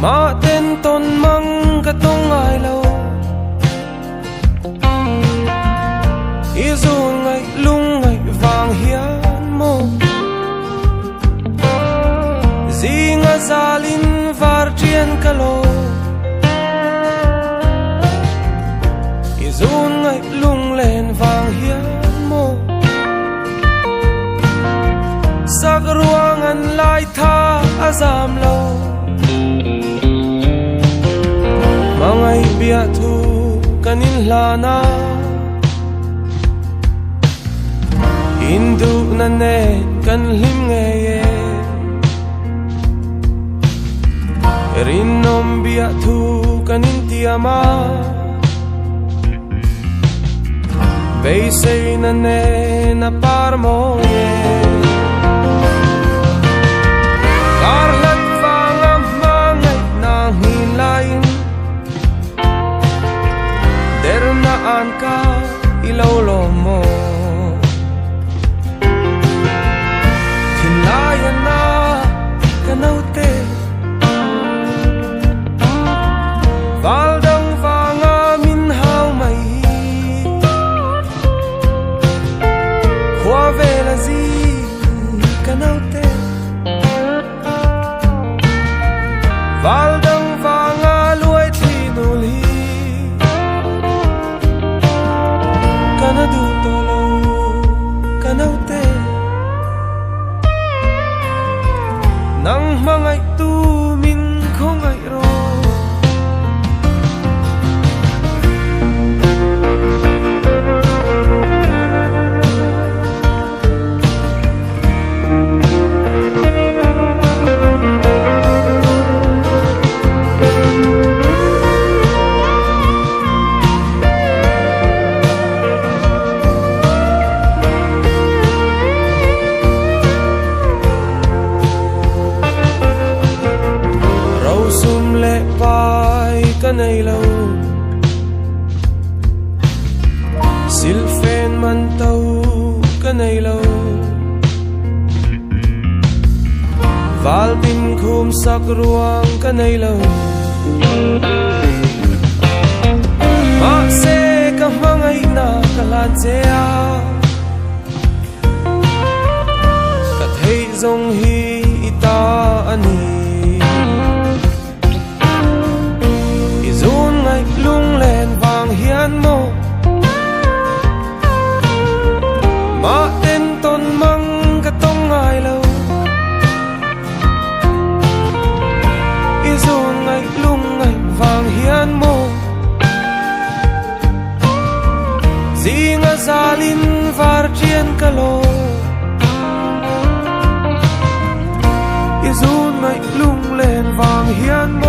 mà tên tôn măng cả tông ai lâu ý dù ngày lung ngày vàng hiến mô gì ngã gia linh var triền cả lô ý dù ngày lung lên vàng hiến mô sắc ruang an lai tha azam lâu mangai bia thu kanin lana indu na ne kan lim nge ye rinom bia thu kanin tiama bay say na ne na par mo ye karlat vang mangai na hilain derna an ka ilolo mo thinlayan na kanaute valdang vanga min hau mai khwa vela zi kanaute valdang vanga luai thinuli kanadu tolo kanaute nang mangai tu min không ai ro kanay lâu silfen man tàu kanay lâu val bin khum sak ruang kanay lâu ma se ka mangai na kalan chea ka thei zong hi ita ani lung lên vàng hiến mô mà tên tôn măng cả tông ai lâu ý dù ngày lung ngày vàng hiến mô gì ngã gia linh var triền cả lô ý dù ngày lung lên vàng hiến mô